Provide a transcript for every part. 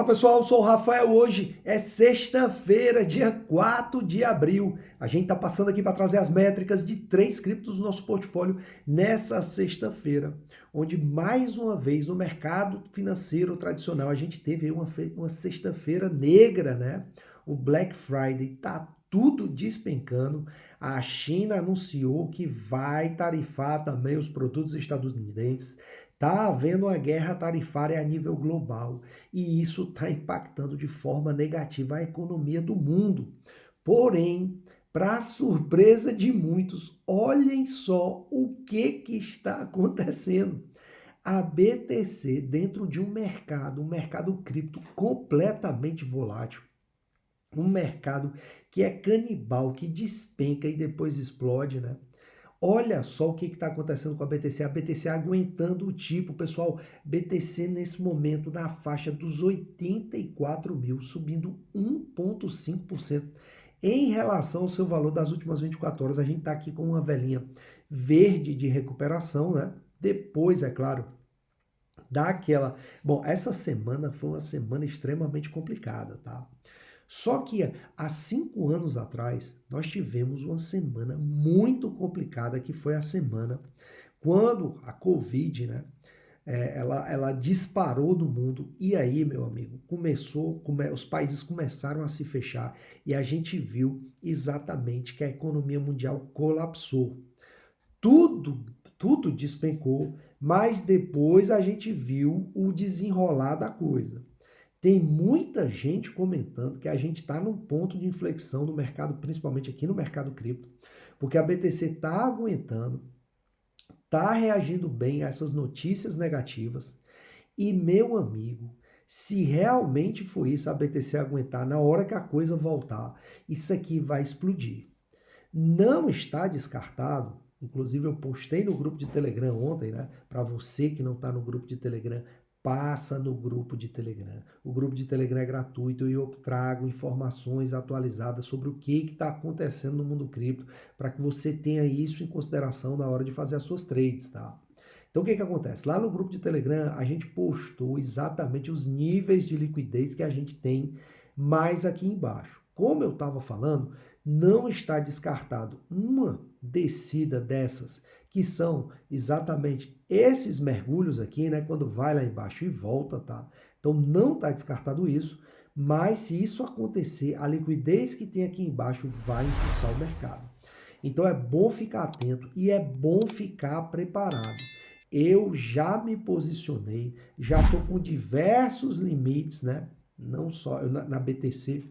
Pessoal, eu sou o Rafael. Hoje é sexta-feira, dia 4 de abril. A gente está passando aqui para trazer as métricas de 3 criptos do nosso portfólio nessa sexta-feira, onde mais uma vez no mercado financeiro tradicional a gente teve uma sexta-feira negra, né? O Black Friday tá tudo despencando. A China anunciou que vai tarifar também os produtos estadunidenses. Está havendo uma guerra tarifária a nível global e isso está impactando de forma negativa a economia do mundo. Porém, para surpresa de muitos, olhem só o que está acontecendo. A BTC, dentro de um mercado cripto completamente volátil, um mercado que é canibal, que despenca e depois explode, né? Olha só o que está acontecendo com a BTC aguentando o tipo, pessoal, BTC nesse momento na faixa dos 84 mil, subindo 1,5% em relação ao seu valor das últimas 24 horas. A gente está aqui com uma velinha verde de recuperação, né? Depois, é claro, daquela... Bom, essa semana foi uma semana extremamente complicada, tá? Só que há 5 anos atrás, nós tivemos uma semana muito complicada, que foi a semana quando a Covid, né, ela disparou no mundo. E aí, meu amigo, os países começaram a se fechar e a gente viu exatamente que a economia mundial colapsou. Tudo, tudo despencou, mas depois a gente viu o desenrolar da coisa. Tem muita gente comentando que a gente está num ponto de inflexão no mercado, principalmente aqui no mercado cripto, porque a BTC está aguentando, está reagindo bem a essas notícias negativas. E, meu amigo, se realmente for isso, a BTC aguentar, na hora que a coisa voltar, isso aqui vai explodir. Não está descartado. Inclusive, eu postei no grupo de Telegram ontem, né? Para você que não está no grupo de Telegram, passa no grupo de Telegram. O grupo de Telegram é gratuito e eu trago informações atualizadas sobre o que está acontecendo no mundo cripto, para que você tenha isso em consideração na hora de fazer as suas trades, tá? Então, o que acontece? Lá no grupo de Telegram, a gente postou exatamente os níveis de liquidez que a gente tem mais aqui embaixo. Como eu estava falando, não está descartado uma descida dessas, que são exatamente esses mergulhos aqui, né? Quando vai lá embaixo e volta, tá? Então não está descartado isso, mas se isso acontecer, a liquidez que tem aqui embaixo vai impulsar o mercado. Então é bom ficar atento e é bom ficar preparado. Eu já me posicionei, já estou com diversos limites, né? Não só na BTC,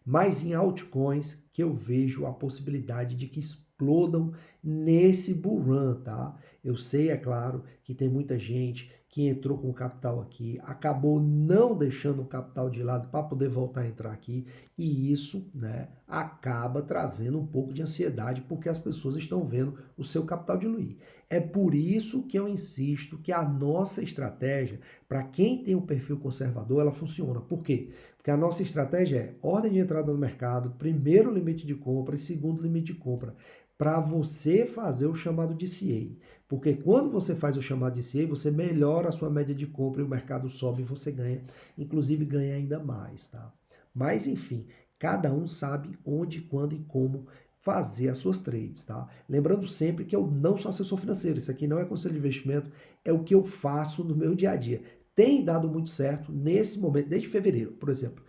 mas em altcoins que eu vejo a possibilidade de que explodam nesse bull run, tá? Eu sei, é claro, que tem muita gente que entrou com capital aqui, acabou não deixando o capital de lado para poder voltar a entrar aqui, e isso, né, acaba trazendo um pouco de ansiedade porque as pessoas estão vendo o seu capital diluir. É por isso que eu insisto que a nossa estratégia, para quem tem um perfil conservador, ela funciona. Por quê? Porque a nossa estratégia é ordem de entrada no mercado, primeiro limite de compra e segundo limite de compra, para você fazer o chamado de CA. Porque quando você faz o chamado de CA, você melhora a sua média de compra e o mercado sobe e você ganha, inclusive ganha ainda mais, tá? Mas enfim, cada um sabe onde, quando e como fazer as suas trades, tá? Lembrando sempre que eu não sou assessor financeiro, isso aqui não é conselho de investimento, é o que eu faço no meu dia a dia. Tem dado muito certo nesse momento, desde fevereiro, por exemplo.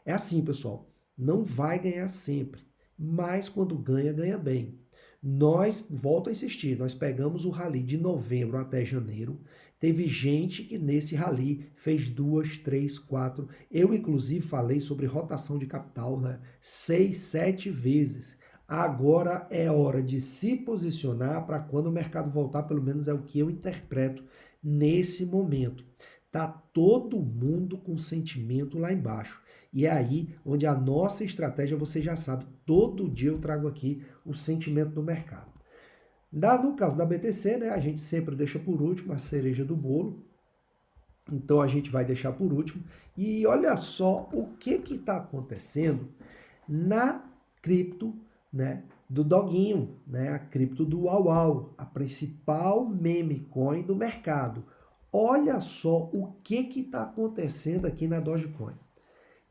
É assim, pessoal, não vai ganhar sempre, mas quando ganha, ganha bem. Nós, volto a insistir, nós pegamos o rally de novembro até janeiro. Teve gente que nesse rally fez 2, 3, 4. Eu, inclusive, falei sobre rotação de capital, né? 6, 7 vezes. Agora é hora de se posicionar para quando o mercado voltar, pelo menos é o que eu interpreto nesse momento. Tá todo mundo com sentimento lá embaixo. E é aí onde a nossa estratégia, você já sabe, todo dia eu trago aqui o sentimento do mercado. No caso da BTC, né, a gente sempre deixa por último a cereja do bolo. Então a gente vai deixar por último. E olha só o que está acontecendo na cripto, né, do Doguinho, né, a cripto do Uau, a principal meme coin do mercado. Olha só o que está acontecendo aqui na Dogecoin.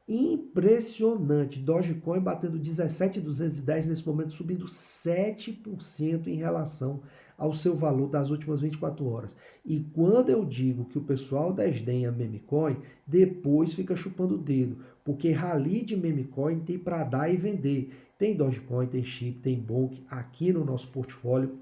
Impressionante, Dogecoin batendo 17.210 nesse momento, subindo 7% em relação ao seu valor das últimas 24 horas. E quando eu digo que o pessoal desdenha memecoin, depois fica chupando o dedo, porque rally de memecoin tem para dar e vender. Tem Dogecoin, tem Chip, tem Bonk aqui no nosso portfólio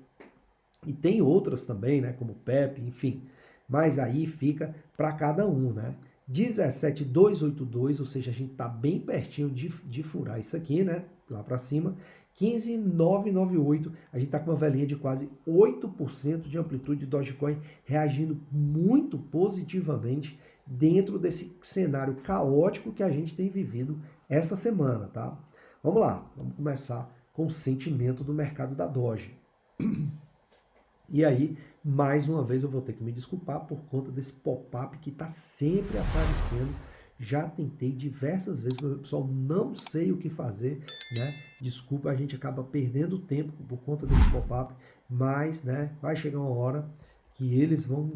e tem outras também, né, como Pepe, enfim. Mas aí fica para cada um, né? 17.282, ou seja, a gente está bem pertinho de furar isso aqui, né? Lá para cima. 15.998, a gente está com uma velhinha de quase 8% de amplitude de Dogecoin, reagindo muito positivamente dentro desse cenário caótico que a gente tem vivido essa semana, tá? Vamos lá, vamos começar com o sentimento do mercado da Doge. E aí, mais uma vez, eu vou ter que me desculpar por conta desse pop-up que está sempre aparecendo. Já tentei diversas vezes, pessoal, não sei o que fazer, né? Desculpa, a gente acaba perdendo tempo por conta desse pop-up, mas, né, vai chegar uma hora que eles vão,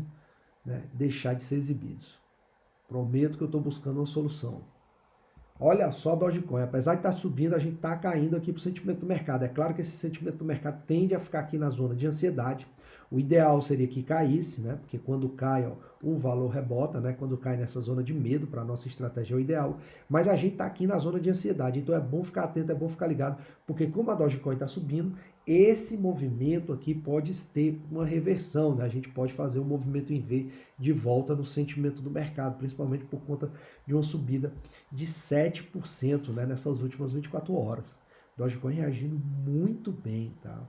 né, deixar de ser exibidos. Prometo que eu estou buscando uma solução. Olha só a Dogecoin, apesar de estar subindo, a gente está caindo aqui para o sentimento do mercado. É claro que esse sentimento do mercado tende a ficar aqui na zona de ansiedade. O ideal seria que caísse, né? Porque quando cai, ó, o valor rebota, né? Quando cai nessa zona de medo, para a nossa estratégia é o ideal. Mas a gente está aqui na zona de ansiedade, então é bom ficar atento, é bom ficar ligado, porque como a Dogecoin está subindo, esse movimento aqui pode ter uma reversão, né? A gente pode fazer um movimento em V de volta no sentimento do mercado, principalmente por conta de uma subida de 7%, né, nessas últimas 24 horas. Dogecoin reagindo muito bem, tá?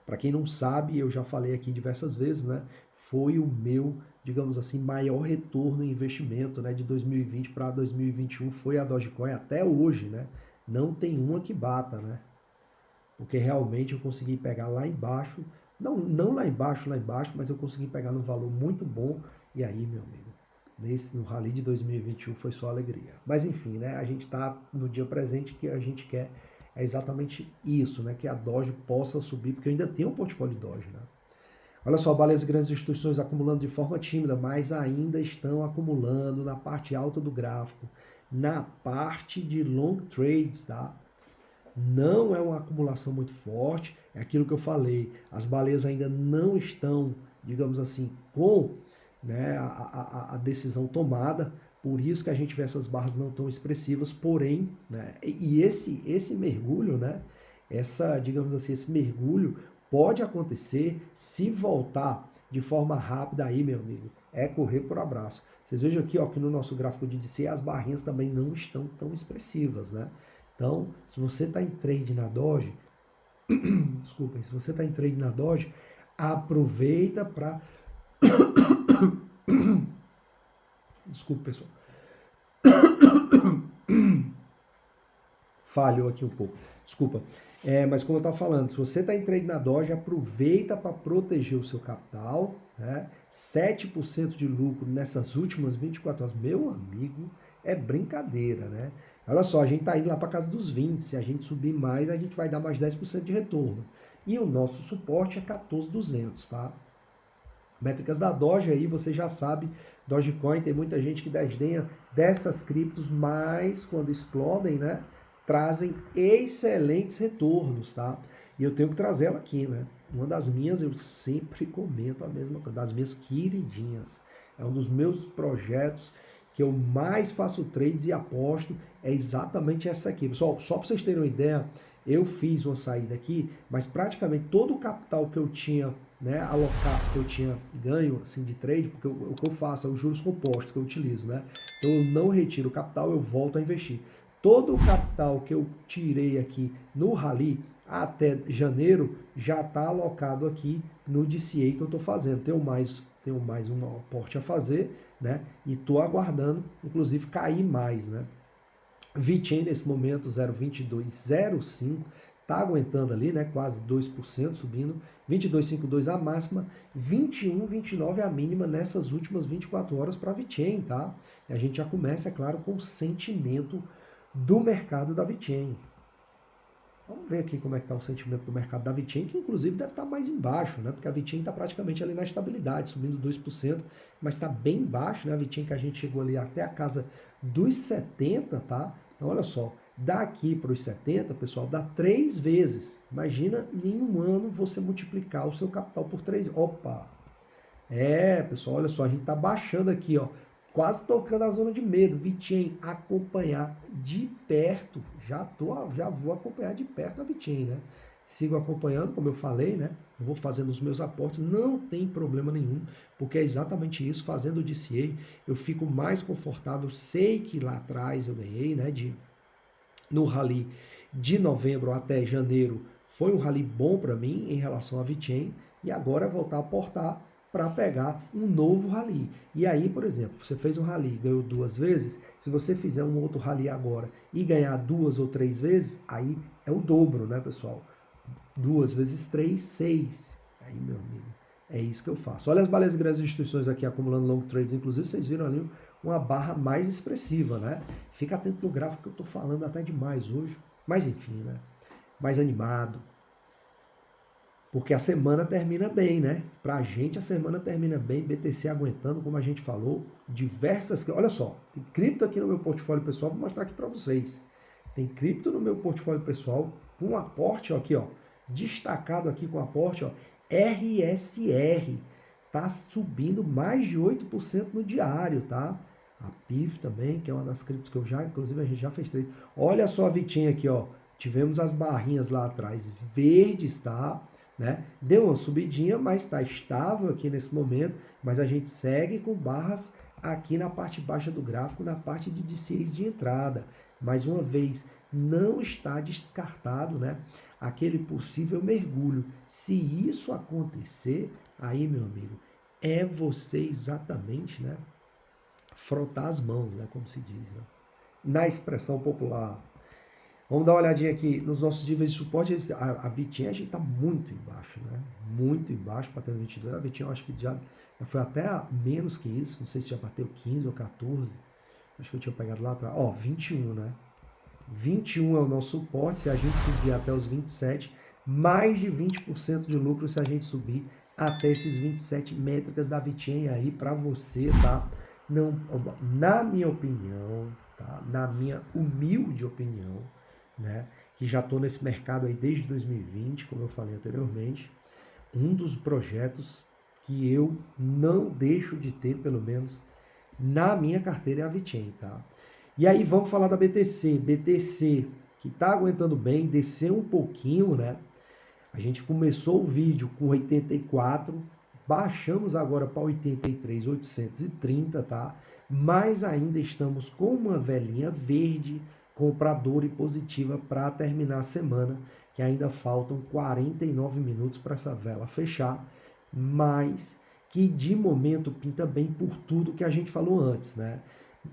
Para quem não sabe, eu já falei aqui diversas vezes, né? Foi o meu, digamos assim, maior retorno em investimento, né, de 2020 para 2021 foi a Dogecoin até hoje, né? Não tem uma que bata, né? Porque realmente eu consegui pegar lá embaixo, não lá embaixo, mas eu consegui pegar num valor muito bom. E aí, meu amigo, no rally de 2021 foi só alegria. Mas enfim, né? A gente está no dia presente, que a gente quer é exatamente isso, né? Que a Doge possa subir, porque eu ainda tenho um portfólio de Doge, né? Olha só, baleias e grandes instituições acumulando de forma tímida, mas ainda estão acumulando na parte alta do gráfico, na parte de long trades, tá? Não é uma acumulação muito forte, é aquilo que eu falei, as baleias ainda não estão, digamos assim, com, né, a decisão tomada, por isso que a gente vê essas barras não tão expressivas, porém, né, e esse mergulho, né, digamos assim, esse mergulho pode acontecer se voltar de forma rápida aí, meu amigo, é correr por abraço. Vocês vejam aqui, ó, que no nosso gráfico de DCA as barrinhas também não estão tão expressivas, né? Então, se você está em trade na Doge, desculpem, se você está em trade na Doge, aproveita para... Desculpa, pessoal. Falhou aqui um pouco. Desculpa. Mas como eu estava falando, se você está em trade na Doge, aproveita para proteger o seu capital, né? 7% de lucro nessas últimas 24 horas. Meu amigo, é brincadeira, né? Olha só, a gente está indo lá para casa dos 20. Se a gente subir mais, a gente vai dar mais 10% de retorno. E o nosso suporte é 14.200, tá? Métricas da Doge aí, você já sabe, Dogecoin, tem muita gente que desdenha dessas criptos, mas quando explodem, né, trazem excelentes retornos, tá? E eu tenho que trazer ela aqui, né? Uma das minhas, eu sempre comento a mesma coisa, das minhas queridinhas. É um dos meus projetos que eu mais faço trades e aposto, é exatamente essa aqui. Pessoal, só para vocês terem uma ideia, eu fiz uma saída aqui, mas praticamente todo o capital que eu tinha, né, alocar, que eu tinha ganho assim, de trade, porque o que eu faço é os juros compostos que eu utilizo, né? Então eu não retiro o capital, eu volto a investir. Todo o capital que eu tirei aqui no rally até janeiro já está alocado aqui no DCA que eu estou fazendo. Tenho mais um aporte a fazer, né? E estou aguardando, inclusive, cair mais, né? VeChain nesse momento 0,2205, tá aguentando ali, né? Quase 2% subindo. 22,52 a máxima, 21,29 a mínima nessas últimas 24 horas para VeChain, tá? E a gente já começa, é claro, com o sentimento do mercado da VeChain. Vamos ver aqui como é que está o sentimento do mercado da VeChain, que inclusive deve estar mais embaixo, né? Porque a VeChain está praticamente ali na estabilidade, subindo 2%, mas está bem baixo, né? A VeChain que a gente chegou ali até a casa dos 70, tá? Então, olha só, daqui para os 70, pessoal, dá 3 vezes. Imagina em um ano você multiplicar o seu capital por 3. Opa! Pessoal, olha só, a gente está baixando aqui, ó, quase tocando a zona de medo. VeChain, acompanhar de perto. Já vou acompanhar de perto a VeChain, né? Sigo acompanhando, como eu falei, né? Vou fazendo os meus aportes, não tem problema nenhum, porque é exatamente isso. Fazendo o DCA, eu fico mais confortável. Sei que lá atrás eu ganhei, né? No rally de novembro até janeiro foi um rally bom para mim em relação a VeChain, e agora é voltar a aportar para pegar um novo rally. E aí, por exemplo, você fez um rally, ganhou 2 vezes, se você fizer um outro rally agora e ganhar 2 ou 3 vezes, aí é o dobro, né, pessoal? 2 vezes 3, 6. Aí, meu amigo, é isso que eu faço. Olha as baleias de grandes instituições aqui acumulando long trades, inclusive vocês viram ali uma barra mais expressiva, né? Fica atento no gráfico que eu estou falando até demais hoje. Mas enfim, né? Mais animado, porque a semana termina bem, né? Pra gente a semana termina bem, BTC aguentando, como a gente falou, diversas... Olha só, tem cripto aqui no meu portfólio pessoal, vou mostrar aqui para vocês. Tem cripto no meu portfólio pessoal, com um aporte, ó, aqui, ó, destacado aqui com aporte, ó, RSR, tá subindo mais de 8% no diário, tá? A PIF também, que é uma das criptos que eu já, inclusive a gente já fez trade. Olha só a Vitinha aqui, ó, tivemos as barrinhas lá atrás verdes, tá? Né? Deu uma subidinha, mas está estável aqui nesse momento, mas a gente segue com barras aqui na parte baixa do gráfico, na parte de DCAs de entrada. Mais uma vez, não está descartado, né, aquele possível mergulho. Se isso acontecer, aí, meu amigo, é você exatamente, né, frotar as mãos, né, como se diz, né, na expressão popular. Vamos dar uma olhadinha aqui nos nossos níveis de suporte. A Vitinha a gente está muito embaixo, né? Muito embaixo para ter 22. A Vitinha eu acho que já foi até menos que isso. Não sei se já bateu 15 ou 14. Acho que eu tinha pegado lá atrás. Ó, 21, né? 21 é o nosso suporte. Se a gente subir até os 27, mais de 20% de lucro se a gente subir até esses 27 métricas da Vitinha aí para você, tá? Não, na minha opinião, tá? Na minha humilde opinião, né, que já estou nesse mercado aí desde 2020, como eu falei anteriormente, um dos projetos que eu não deixo de ter, pelo menos na minha carteira, é a VeChain, tá? E aí vamos falar da BTC. BTC, que está aguentando bem, desceu um pouquinho, né? A gente começou o vídeo com 84, baixamos agora para 83.830, tá? Mas ainda estamos com uma velinha verde, compradora e positiva para terminar a semana, que ainda faltam 49 minutos para essa vela fechar, mas que de momento pinta bem por tudo que a gente falou antes, né?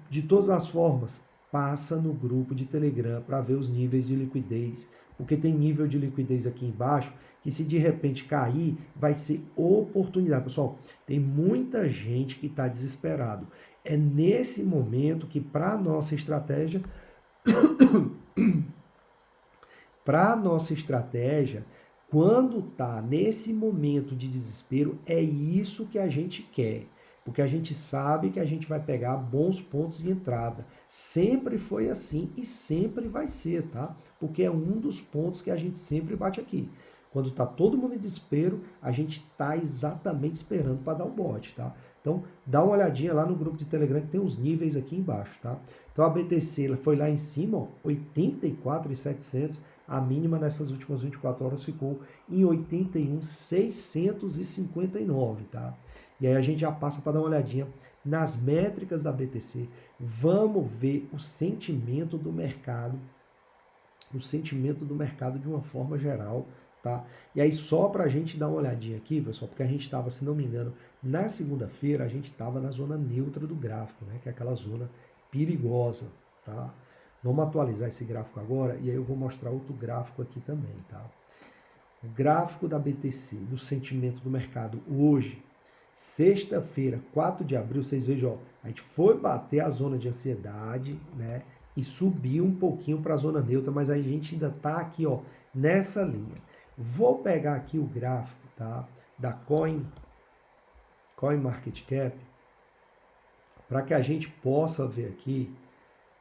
De todas as formas, passa no grupo de Telegram para ver os níveis de liquidez, porque tem nível de liquidez aqui embaixo que se de repente cair, vai ser oportunidade. Pessoal, tem muita gente que está desesperado. É nesse momento que, para a nossa estratégia, quando tá nesse momento de desespero, é isso que a gente quer. Porque a gente sabe que a gente vai pegar bons pontos de entrada. Sempre foi assim e sempre vai ser, tá? Porque é um dos pontos que a gente sempre bate aqui. Quando tá todo mundo em desespero, a gente tá exatamente esperando para dar o bote, tá? Então, dá uma olhadinha lá no grupo de Telegram que tem os níveis aqui embaixo, tá? Então, a BTC ela foi lá em cima, ó, 84.700. A mínima nessas últimas 24 horas ficou em 81.659, tá? E aí a gente já passa para dar uma olhadinha nas métricas da BTC. Vamos ver o sentimento do mercado de uma forma geral, tá? E aí só para a gente dar uma olhadinha aqui, pessoal, porque a gente estava, se não me engano, na segunda-feira a gente estava na zona neutra do gráfico, né? Que é aquela zona perigosa, tá? Vamos atualizar esse gráfico agora e aí eu vou mostrar outro gráfico aqui também, tá? O gráfico da BTC, do sentimento do mercado hoje, sexta-feira, 4 de abril, vocês vejam, ó, a gente foi bater a zona de ansiedade, né? E subiu um pouquinho para a zona neutra, mas a gente ainda está aqui, ó, nessa linha. Vou pegar aqui o gráfico, tá, da CoinMarketCap, para que a gente possa ver aqui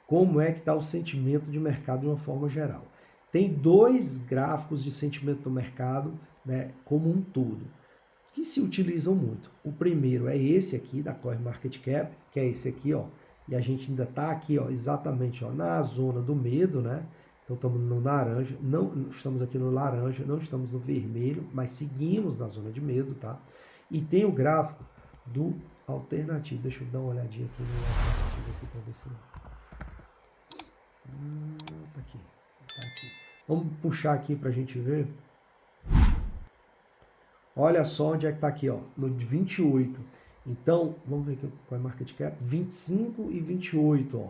como é que está o sentimento de mercado de uma forma geral. Tem dois gráficos de sentimento do mercado, né, como um todo, que se utilizam muito. O primeiro é esse aqui, da CoinMarketCap, que é esse aqui, ó, e a gente ainda está aqui, ó, exatamente, ó, na zona do medo, né? Então estamos no laranja, não estamos aqui no laranja, não estamos no vermelho, mas seguimos na zona de medo, tá? E tem o gráfico do alternativo. Deixa eu dar uma olhadinha aqui no alternativo aqui para ver se tá aqui. Tá aqui. Vamos puxar aqui para a gente ver. Olha só onde é que está aqui, ó, no 28. Então, vamos ver aqui qual é a market cap. 25 e 28, ó.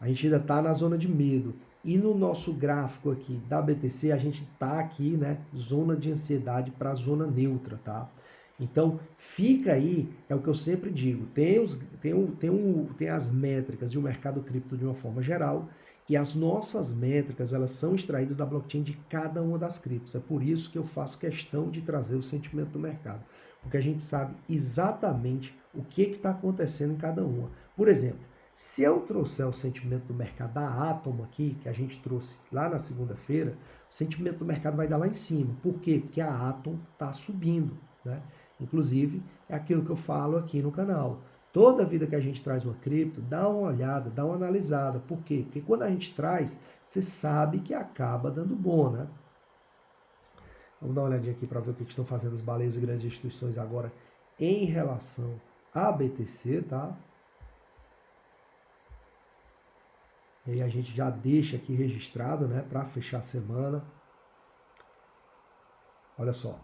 A gente ainda está na zona de medo. E no nosso gráfico aqui da BTC, a gente está aqui, né, zona de ansiedade para zona neutra, tá? Então, fica aí, é o que eu sempre digo, tem as métricas de um mercado cripto de uma forma geral, e as nossas métricas, elas são extraídas da blockchain de cada uma das criptos. É por isso que eu faço questão de trazer o sentimento do mercado, porque a gente sabe exatamente o que está acontecendo em cada uma. Por exemplo, se eu trouxer o sentimento do mercado da Atom aqui, que a gente trouxe lá na segunda-feira, o sentimento do mercado vai dar lá em cima. Por quê? Porque a Atom está subindo, né? Inclusive, é aquilo que eu falo aqui no canal. Toda vida que a gente traz uma cripto, dá uma olhada, dá uma analisada. Por quê? Porque quando a gente traz, você sabe que acaba dando bom, né? Vamos dar uma olhadinha aqui para ver o que estão fazendo as baleias e grandes instituições agora em relação à BTC, tá? E aí a gente já deixa aqui registrado, né, para fechar a semana. Olha só.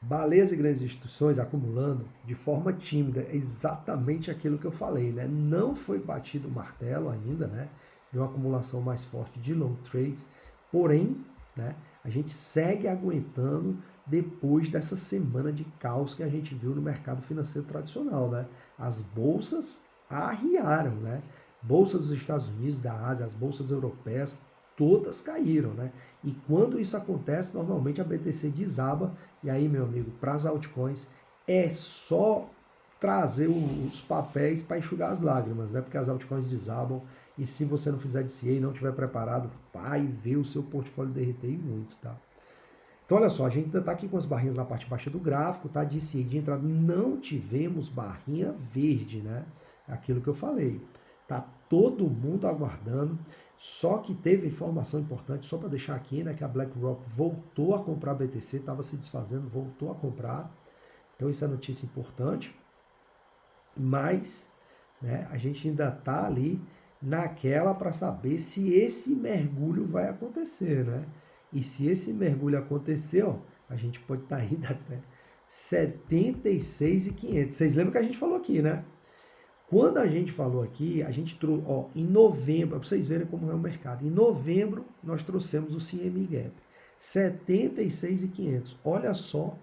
Baleias e grandes instituições acumulando de forma tímida, é exatamente aquilo que eu falei, né? Não foi batido o martelo ainda, né? De uma acumulação mais forte de long trades, porém, né, a gente segue aguentando depois dessa semana de caos que a gente viu no mercado financeiro tradicional, né? As bolsas arriaram, né? Bolsas dos Estados Unidos, da Ásia, as bolsas europeias, todas caíram, né? E quando isso acontece, normalmente a BTC desaba. E aí, meu amigo, para as altcoins é só trazer os papéis para enxugar as lágrimas, né? Porque as altcoins desabam e se você não fizer DCA e não estiver preparado, vai ver o seu portfólio derreter e muito, tá? Então, olha só, a gente ainda está aqui com as barrinhas na parte baixa do gráfico, tá? DCA de entrada, não tivemos barrinha verde, né? Aquilo que eu falei. Tá todo mundo aguardando. Só que teve informação importante, só para deixar aqui, né, que a BlackRock voltou a comprar a BTC, estava se desfazendo, voltou a comprar. Então isso é notícia importante. Mas, né, a gente ainda está ali naquela para saber se esse mergulho vai acontecer, né? E se esse mergulho acontecer, ó, a gente pode estar indo até 76.500. Vocês lembram que a gente falou aqui, né? Quando a gente falou aqui, a gente trouxe, ó, em novembro, para vocês verem como é o mercado, em novembro nós trouxemos o CME Gap, 76.500. Olha só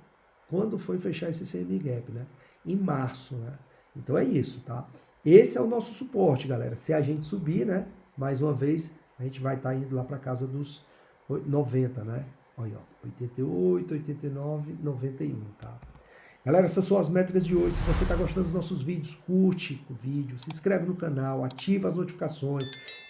quando foi fechar esse CME Gap, né? Em março, né? Então é isso, tá? Esse é o nosso suporte, galera. Se a gente subir, né? Mais uma vez, a gente vai estar indo lá para casa dos 90, né? Olha, ó, 88, 89, 91, tá? Galera, essas são as métricas de hoje. Se você está gostando dos nossos vídeos, curte o vídeo, se inscreve no canal, ativa as notificações,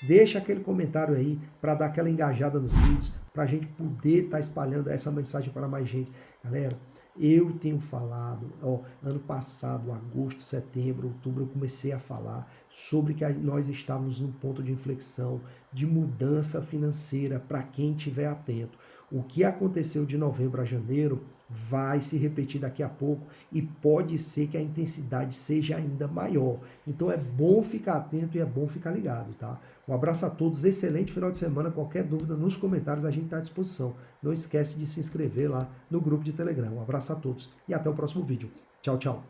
deixa aquele comentário aí para dar aquela engajada nos vídeos, para a gente poder estar espalhando essa mensagem para mais gente. Galera, eu tenho falado, ó, ano passado, agosto, setembro, outubro, eu comecei a falar sobre que nós estávamos num ponto de inflexão, de mudança financeira para quem estiver atento. O que aconteceu de novembro a janeiro vai se repetir daqui a pouco e pode ser que a intensidade seja ainda maior. Então é bom ficar atento e é bom ficar ligado, tá? Um abraço a todos, excelente final de semana. Qualquer dúvida nos comentários a gente está à disposição. Não esquece de se inscrever lá no grupo de Telegram. Um abraço a todos e até o próximo vídeo. Tchau, tchau.